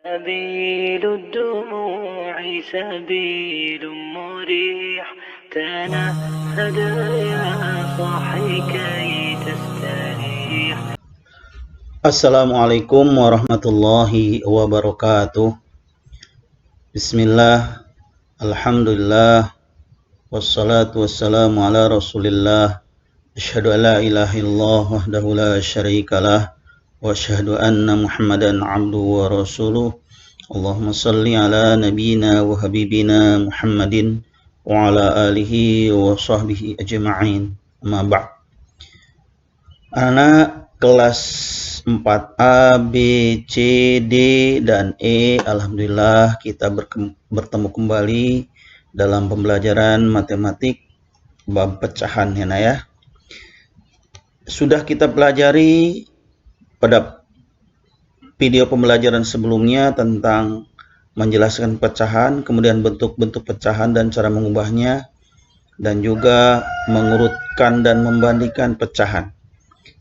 سبيل الدموع سبيل مريح تنهد يا صاحي كي تستريح. Assalamualaikum warahmatullahi wabarakatuh. Bismillah, alhamdulillah, wassalatu wassalamu ala rasulillah. Asyhadu an la ilaha illallah wahdahu la syarikalah, wa asyhadu anna muhammadan abduhu wa rasuluh. Allahumma salli ala nabiyyina wa habibina Muhammadin wa ala alihi wa sahbihi ajma'in. Amma ba'd. Anak kelas 4A, B, C, D, dan E, alhamdulillah kita bertemu kembali dalam pembelajaran matematik bab pecahan ya. Sudah kita pelajari pada video pembelajaran sebelumnya tentang menjelaskan pecahan, kemudian bentuk-bentuk pecahan dan cara mengubahnya, dan juga mengurutkan dan membandingkan pecahan.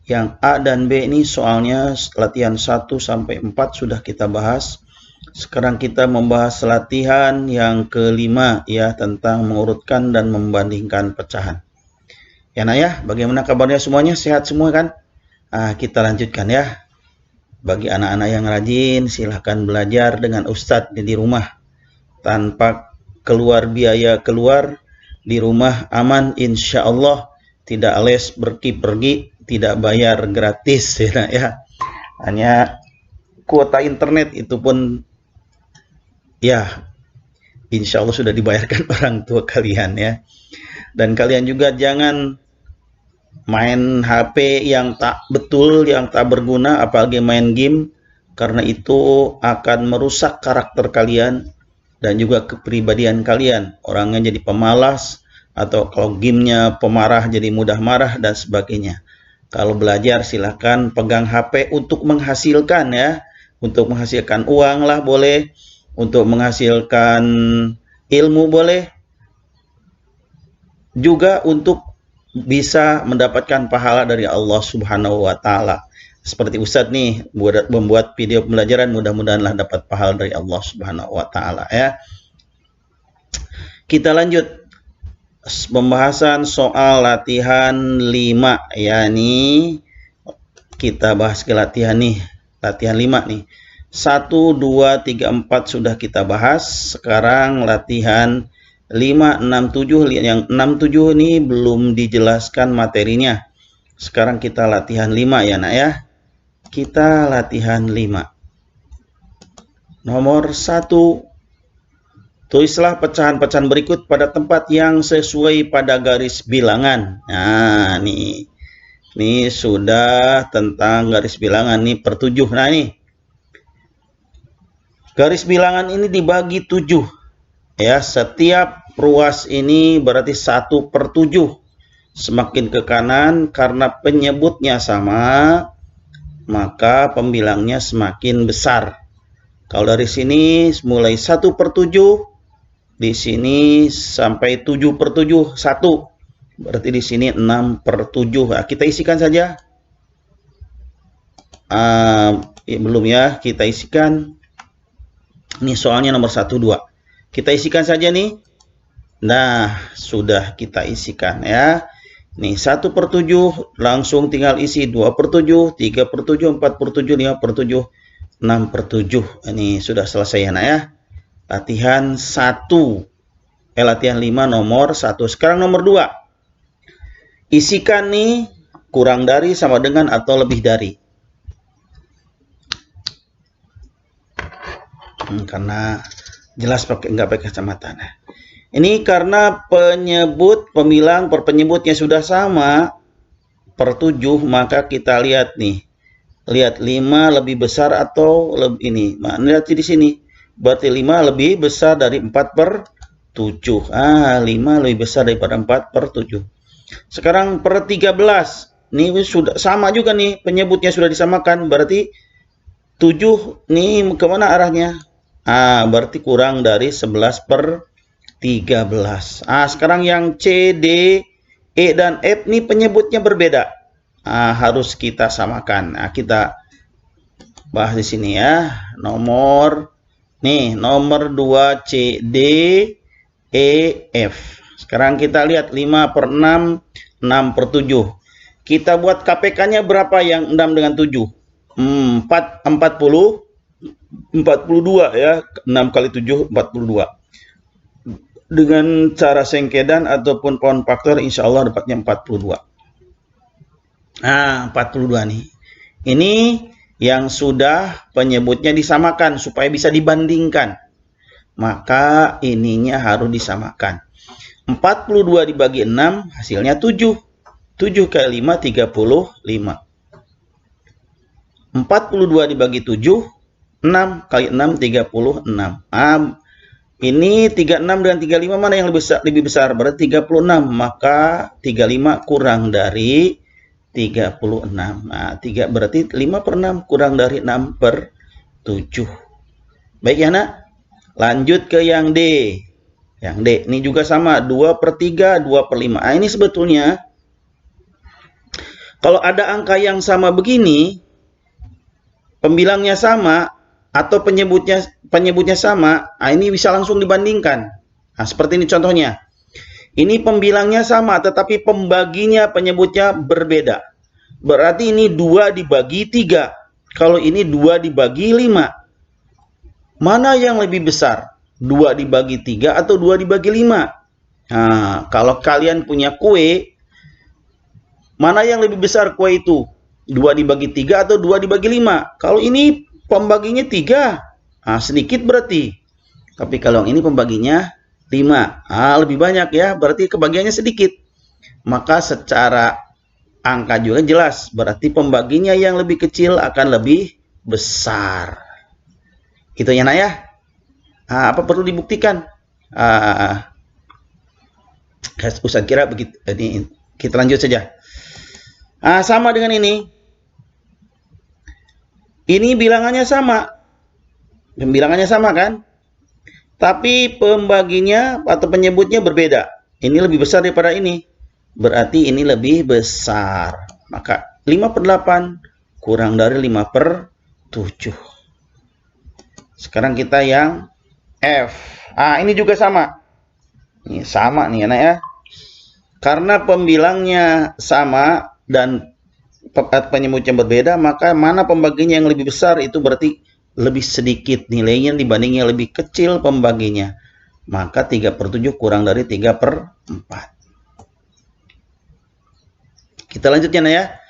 Yang A dan B ini soalnya latihan 1 sampai 4 sudah kita bahas. Sekarang kita membahas latihan yang kelima ya, tentang mengurutkan dan membandingkan pecahan. Ya nah ya, bagaimana kabarnya semuanya? Sehat semua kan? Kita lanjutkan ya. Bagi anak-anak yang rajin, silahkan belajar dengan Ustadz di rumah. Tanpa keluar biaya keluar, di rumah aman insya Allah. Tidak les pergi, tidak bayar gratis ya. Hanya kuota internet itu pun ya insya Allah sudah dibayarkan orang tua kalian ya. Dan kalian juga jangan main HP yang tak betul, yang tak berguna, apalagi main game, karena itu akan merusak karakter kalian dan juga kepribadian kalian. Orangnya jadi pemalas, atau kalau gamenya pemarah jadi mudah marah dan sebagainya. Kalau belajar silahkan pegang HP untuk menghasilkan ya, untuk menghasilkan uang lah boleh, untuk menghasilkan ilmu boleh, juga untuk bisa mendapatkan pahala dari Allah Subhanahu wa Ta'ala. Seperti Ustadz nih membuat video pembelajaran, mudah-mudahanlah dapat pahala dari Allah Subhanahu wa Ta'ala ya. Kita lanjut pembahasan soal latihan 5 ya nih. Kita bahas ke latihan nih, latihan 5 nih. 1, 2, 3, 4 sudah kita bahas. Sekarang latihan 5, 6, 7. Yang 6, 7 ini belum dijelaskan materinya. Sekarang kita latihan 5 ya nak ya. Kita latihan 5. Nomor 1. Tulislah pecahan-pecahan berikut pada tempat yang sesuai pada garis bilangan. Nah nih. Ini sudah tentang garis bilangan nih per 7. Nah ini. Garis bilangan ini dibagi 7. Ya, setiap ruas ini berarti 1/7. Semakin ke kanan karena penyebutnya sama, maka pembilangnya semakin besar. Kalau dari sini mulai 1/7, di sini sampai 7/7, 1. Berarti di sini 6/7. Nah, kita isikan saja. Belum ya, kita isikan. Ini soalnya nomor 1, 2. Kita isikan saja nih. Nah, sudah kita isikan ya. Nih 1/7 langsung tinggal isi 2/7, 3/7, 4/7, 5/7, 6/7. Ini sudah selesai ya nak ya. Latihan 1. Latihan 5 nomor 1. Sekarang nomor 2. Isikan nih kurang dari, sama dengan, atau lebih dari. Karena jelas nggak pakai kacamata. Nah, ini karena penyebut, pembilang, penyebutnya sudah sama per 7, maka kita lihat nih. Lihat 5 lebih besar atau lebih ini. Nah, lihat di sini. Berarti 5 lebih besar dari 4/7. 5 lebih besar daripada 4/7. Sekarang per 13. Ini sudah sama juga nih, penyebutnya sudah disamakan. Berarti 7 nih kemana arahnya? Berarti kurang dari 11/13. Sekarang yang C, D, E, dan F ini penyebutnya berbeda. Harus kita samakan. Kita bahas di sini ya. Nomor 2 C, D, E, F. Sekarang kita lihat 5 per 6, 6 per 7. Kita buat KPK-nya berapa yang 6 dengan 7? 42 ya. 6 kali 7, 42. Dengan cara sengkedan ataupun pound faktor, insya Allah dapatnya 42. Nah, 42 nih. Ini yang sudah penyebutnya disamakan supaya bisa dibandingkan. Maka ininya harus disamakan. 42 dibagi 6 hasilnya 7. 7 kali 5, 35. 42 dibagi 7, 6 kali 6, 36. Ini 36 dan 35 mana yang lebih besar? Berarti 36. Maka 35 kurang dari 36. Nah, berarti 5 per 6 kurang dari 6 per 7. Baik ya, nak? Lanjut ke yang D. Yang D, ini juga sama. 2 per 3, 2 per 5. Nah, ini sebetulnya, kalau ada angka yang sama begini, pembilangnya sama, atau penyebutnya sama, ini bisa langsung dibandingkan. Nah, seperti ini contohnya. Ini pembilangnya sama, tetapi pembaginya penyebutnya berbeda. Berarti ini 2 dibagi 3. Kalau ini 2 dibagi 5. Mana yang lebih besar? 2 dibagi 3 atau 2 dibagi 5? Nah, kalau kalian punya kue, mana yang lebih besar kue itu? 2 dibagi 3 atau 2 dibagi 5? Kalau ini pembaginya 3. Sedikit berarti. Tapi kalau ini pembaginya 5. Lebih banyak ya. Berarti kebagiannya sedikit. Maka secara angka juga jelas. Berarti pembaginya yang lebih kecil akan lebih besar. Gitu ya, nak ya. Apa perlu dibuktikan? Ustaz kira begitu. Ini kita lanjut saja. Sama dengan ini. Ini bilangannya sama. Bilangannya sama kan? Tapi pembaginya atau penyebutnya berbeda. Ini lebih besar daripada ini. Berarti ini lebih besar. Maka 5 per 8 kurang dari 5 per 7. Sekarang kita yang F. Ini juga sama. Ini sama nih anak ya. Karena pembilangnya sama dan penyebutnya berbeda, maka mana pembaginya yang lebih besar itu berarti lebih sedikit nilainya dibanding yang lebih kecil pembaginya. Maka 3 per 7 kurang dari 3 per 4. Kita lanjut ya, ya.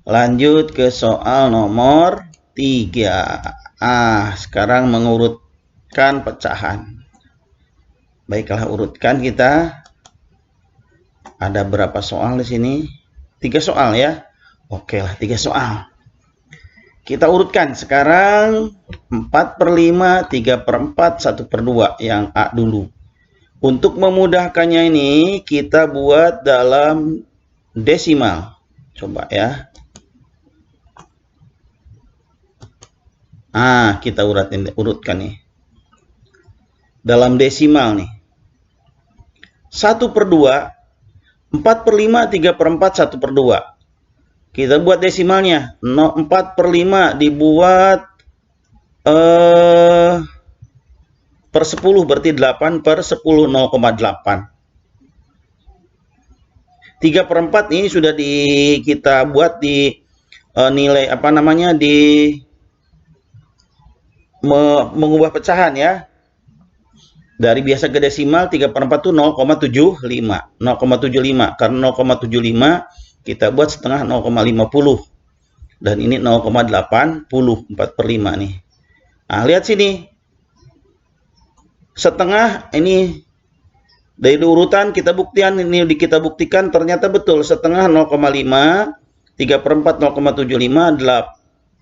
Lanjut ke soal nomor 3. Sekarang mengurutkan pecahan. Baiklah, urutkan kita. Ada berapa soal di sini? 3 soal ya. Oke lah, 3 soal. Kita urutkan sekarang 4 per 5, 3 per 4, 1 per 2. Yang A dulu. Untuk memudahkannya ini, kita buat dalam desimal. Coba ya. Kita urutkan nih. Dalam desimal nih. 1 per 2, 4 per 5, 3 per 4, 1 per 2. Kita buat desimalnya. 4 per 5 dibuat per 10. Berarti 8 per 10, 0,8. 3 per 4 ini sudah kita buat di nilai mengubah pecahan ya. Dari biasa ke desimal, 3 per 4 itu 0,75. 0,75. Karena 0,75 kita buat setengah 0,50. Dan ini 0,80. 4 per 5 nih. Lihat sini. Setengah ini dari urutan kita buktikan ternyata betul. Setengah 0,5. 3 per 4 0,75.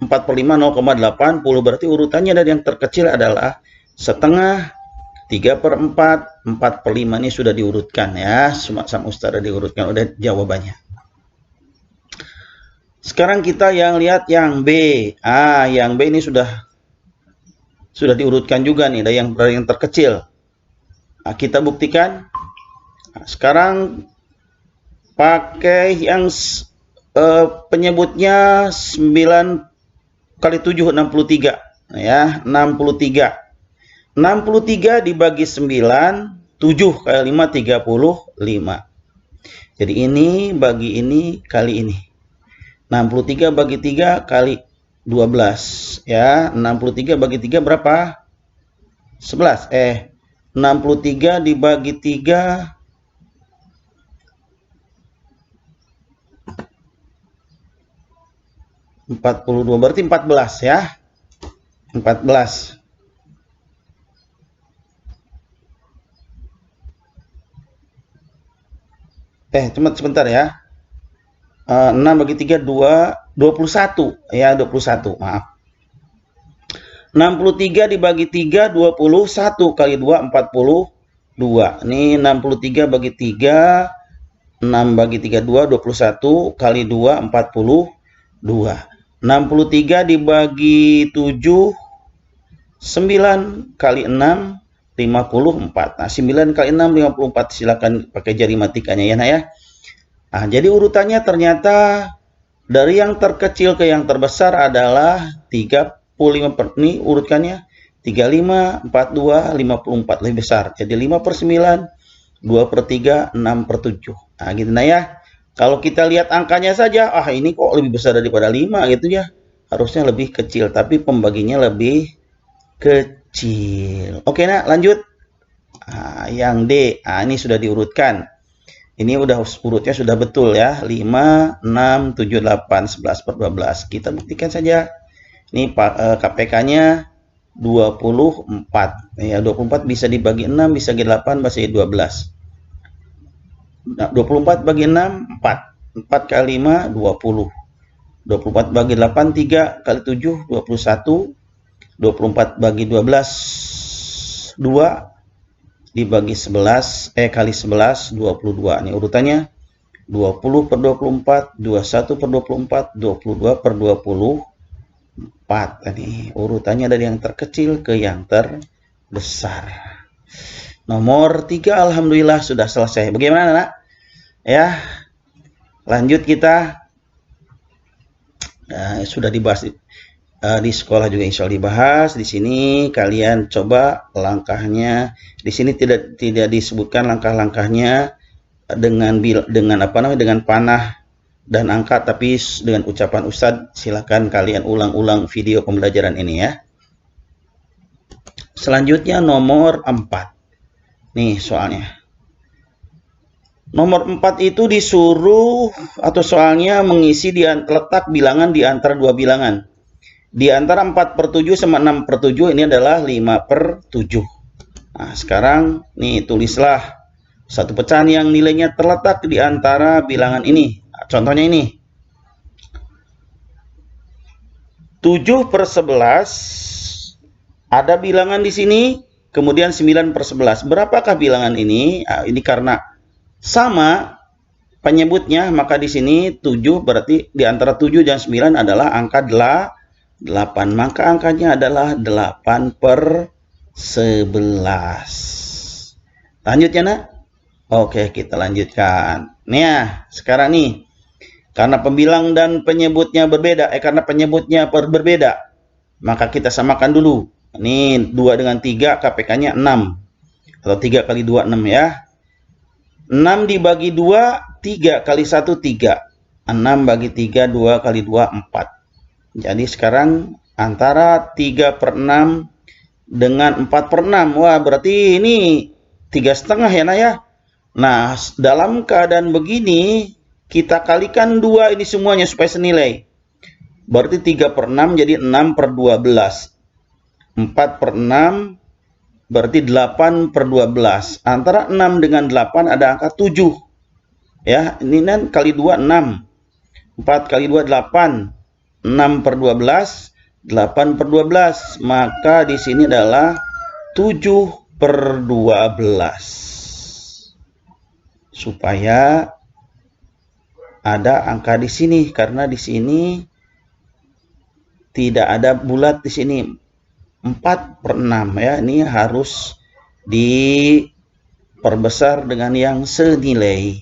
4 per 5 0,80. Berarti urutannya dari yang terkecil adalah setengah. 3 per 4. 4 per 5 ini sudah diurutkan ya. Sama Ustaz sudah diurutkan. Udah jawabannya. Sekarang kita lihat yang B. Yang B ini sudah diurutkan juga nih dari yang terkecil. Kita buktikan. Sekarang pakai yang penyebutnya 9 kali 7, 63. Nah, ya, 63. 63 dibagi 9, 7 kali 5, 35. Jadi ini bagi ini kali ini. 63 bagi 3 kali 12. Ya, 63 bagi 3 berapa? 11. 63 dibagi 3 42, berarti 14 ya. 14. Cuma sebentar ya. 6 bagi 3, 21. Ya, 21. Maaf. 63 dibagi 3, 21 kali 2, 42. Ini 63 bagi 3, 6 bagi 3, 2, 21 kali 2, 42. 63 dibagi 7, 9 kali 6, 54. Nah, 9 kali 6, 54. Silakan pakai jari matikanya ya, nah ya. Nah, jadi urutannya ternyata dari yang terkecil ke yang terbesar adalah 35 ini urutkannya 35, 42, 54 lebih besar. Jadi 5/9, 2/3, 6/7. Nah, gitu nah ya. Kalau kita lihat angkanya saja, ini kok lebih besar daripada 5 gitu ya. Harusnya lebih kecil, tapi pembaginya lebih kecil. Oke, nah lanjut. Yang D, ini sudah diurutkan. Ini udah urutnya sudah betul ya. 5, 6, 7, 8, 11/12. Kita buktikan saja. Ini KPK-nya 24. Ya, 24 bisa dibagi 6, bisa dibagi 8, bisa dibagi 12. Nah, 24 bagi 6, 4. 4 kali 5, 20. 24 bagi 8, 3 kali 7, 21. 24 bagi 12, 2 dibagi 11 kali 11, 22. Ini urutannya 20/24, 21/24, 22/24. Ini urutannya dari yang terkecil ke yang terbesar. Nomor 3 alhamdulillah sudah selesai. Bagaimana, Nak? Ya. Lanjut kita. Sudah dibahas di sekolah juga insya Allah dibahas. Di sini kalian coba langkahnya. Di sini tidak disebutkan langkah-langkahnya dengan panah dan angka, tapi dengan ucapan Ustadz. Silakan kalian ulang-ulang video pembelajaran ini ya. Selanjutnya nomor 4. Nih soalnya. Nomor 4 itu disuruh atau soalnya mengisi letak bilangan di antara dua bilangan. Di antara 4/7 sama 6/7 ini adalah 5/7. Nah, sekarang nih tulislah satu pecahan yang nilainya terletak di antara bilangan ini. Nah, contohnya ini. 7/11 ada bilangan di sini, kemudian 9/11. Berapakah bilangan ini? Nah, ini karena sama penyebutnya, maka di sini 7 berarti di antara 7 dan 9 adalah angka 8. Maka angkanya adalah 8/11. Lanjut ya, Nak? Oke, kita lanjutkan. Nih, sekarang nih. Karena pembilang dan penyebutnya berbeda, karena penyebutnya berbeda, maka kita samakan dulu. Ini 2 dengan 3, KPK-nya 6. Atau 3 kali 2, 6 ya. 6 dibagi 2, 3 kali 1, 3. 6 bagi 3, 2 kali 2, 4. Jadi sekarang antara 3/6 dengan 4/6. Wah, berarti ini 3,5 ya, Nah ya. Nah, dalam keadaan begini, kita kalikan 2 ini semuanya supaya senilai. Berarti 3/6 jadi 6/12. 4/6 berarti 8/12. Antara 6 dengan 8 ada angka 7. Ya, ini kan kali 2, 6. 4 kali 2, 8. 6/12, 8/12. Maka di sini adalah 7/12. Supaya ada angka di sini, karena di sini tidak ada bulat di sini. 4/6 ya, ini harus diperbesar dengan yang senilai.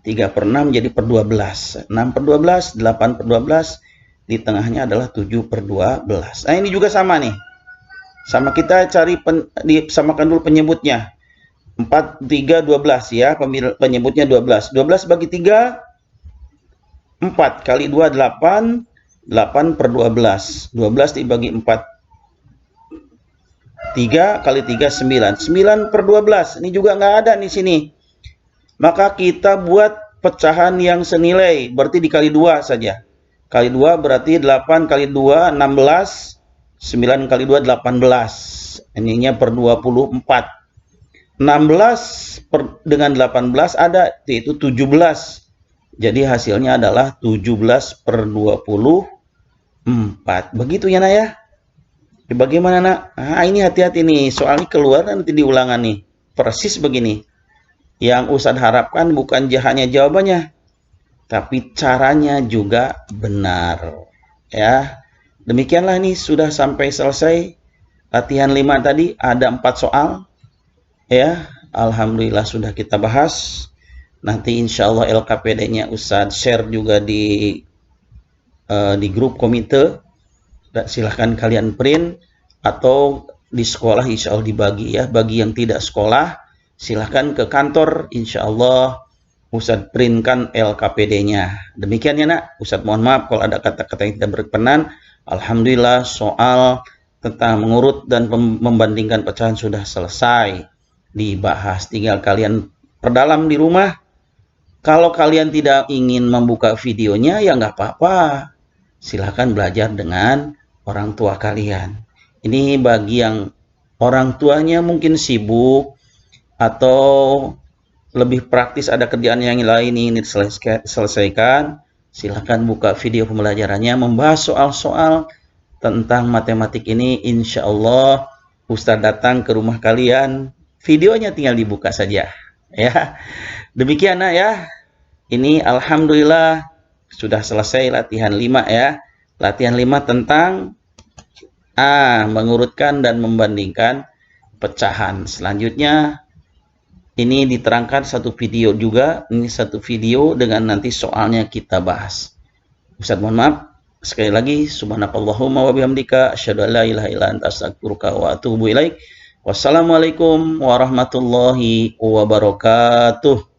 3/6 jadi per 12. 6/12, 8/12, di tengahnya adalah 7/12. Nah, ini juga sama nih. Sama, kita cari samakan dulu penyebutnya. 4, 3, 12 ya, penyebutnya 12. 12 bagi 3, 4 kali 2, 8. 8/12. 12 dibagi 4. 3 kali 3, 9. 9/12. Ini juga nggak ada di sini. Maka kita buat pecahan yang senilai, berarti dikali 2 saja. Kali 2 berarti 8 kali 2, 16. 9 kali 2, 18. Ininya per 24. 16 dengan 18 ada, yaitu 17. Jadi hasilnya adalah 17/24. Begitu ya nak ya. Bagaimana nak? Nah, ini hati-hati nih, soalnya keluar nanti di ulangan nih. Persis begini. Yang Ustadz harapkan bukan hanya jawabannya, tapi caranya juga benar. Ya. Demikianlah, ini sudah sampai selesai latihan 5 tadi, ada 4 soal. Ya, alhamdulillah sudah kita bahas. Nanti insya Allah LKPD-nya Ustadz share juga di grup komite. Silahkan kalian print, atau di sekolah insya Allah dibagi ya. Bagi yang tidak sekolah, silahkan ke kantor, insya Allah Ustadz printkan LKPD-nya. Demikian ya nak. Ustadz mohon maaf kalau ada kata-kata yang tidak berkenan. Alhamdulillah soal tentang mengurut dan membandingkan pecahan sudah selesai dibahas. Tinggal kalian perdalam di rumah. Kalau kalian tidak ingin membuka videonya, ya nggak apa-apa. Silahkan belajar dengan orang tua kalian. Ini bagi yang orang tuanya mungkin sibuk atau lebih praktis, ada kerjaan yang lain ini diselesaikan. Silahkan buka video pembelajarannya, membahas soal-soal tentang matematik ini. Insya Allah Ustadz datang ke rumah kalian, videonya tinggal dibuka saja. Ya, demikian nak ya. Ini alhamdulillah sudah selesai latihan 5 ya. Latihan 5 tentang mengurutkan dan membandingkan pecahan. Selanjutnya ini diterangkan satu video juga. Ini satu video dengan nanti soalnya kita bahas. Ustadz mohon maaf. Sekali lagi, subhanakallahumma wa bihamdika asyhadu an la ilaha illa anta astaghfiruka wa atubu ilaik. Wassalamualaikum warahmatullahi wabarakatuh.